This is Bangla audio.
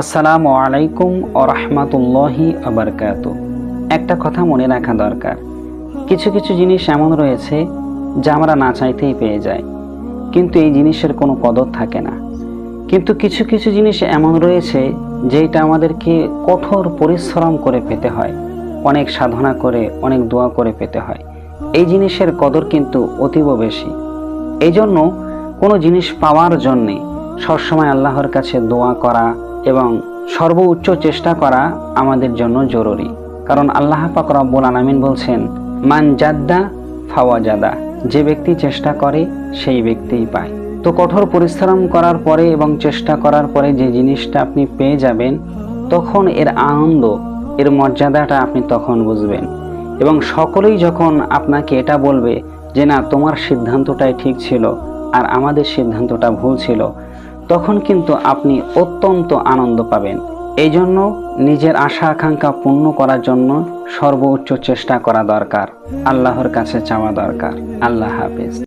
আসসালামু আলাইকুম ওয়া রাহমাতুল্লাহি ওয়া বারাকাতুহু। একটা কথা মনে রাখা দরকার, কিছু কিছু জিনিস এমন রয়েছে যা আমরা না চাইতেই পেয়ে যাই, কিন্তু এই জিনিসের কোনো কদর থাকে না। কিন্তু কিছু কিছু জিনিস এমন রয়েছে যেটা আমাদেরকে কঠোর পরিশ্রম করে পেতে হয়, অনেক সাধনা করে, অনেক দোয়া করে পেতে হয়। এই জিনিসের কদর কিন্তু অতীব বেশি। এই জন্য কোনো জিনিস পাওয়ার জন্যে সবসময় আল্লাহর কাছে দোয়া করা এবং সর্বোচ্চ চেষ্টা করা আমাদের জন্য জরুরি। কারণ আল্লাহ পাক রব্বুল আলামিন বলছেন, মান জাদ্দা ফাওয়াজাদা, যে ব্যক্তি চেষ্টা করে সেই ব্যক্তিই পায়। তো কঠোর পরিশ্রম করার পরে এবং চেষ্টা করার পরে যে জিনিসটা আপনি পেয়ে যাবেন, তখন এর আনন্দ, এর মর্যাদাটা আপনি তখন বুঝবেন। এবং সকলেই যখন আপনাকে এটা বলবে যে না, তোমার সিদ্ধান্তটাই ঠিক ছিল আর আমাদের সিদ্ধান্তটা ভুল ছিল, তখন কিন্তু আপনি অত্যন্ত আনন্দ পাবেন। এই জন্য নিজের আশা আকাঙ্ক্ষা পূর্ণ করার জন্য সর্বোচ্চ চেষ্টা করা দরকার, আল্লাহর কাছে চাওয়া দরকার। আল্লাহ হাফেজ।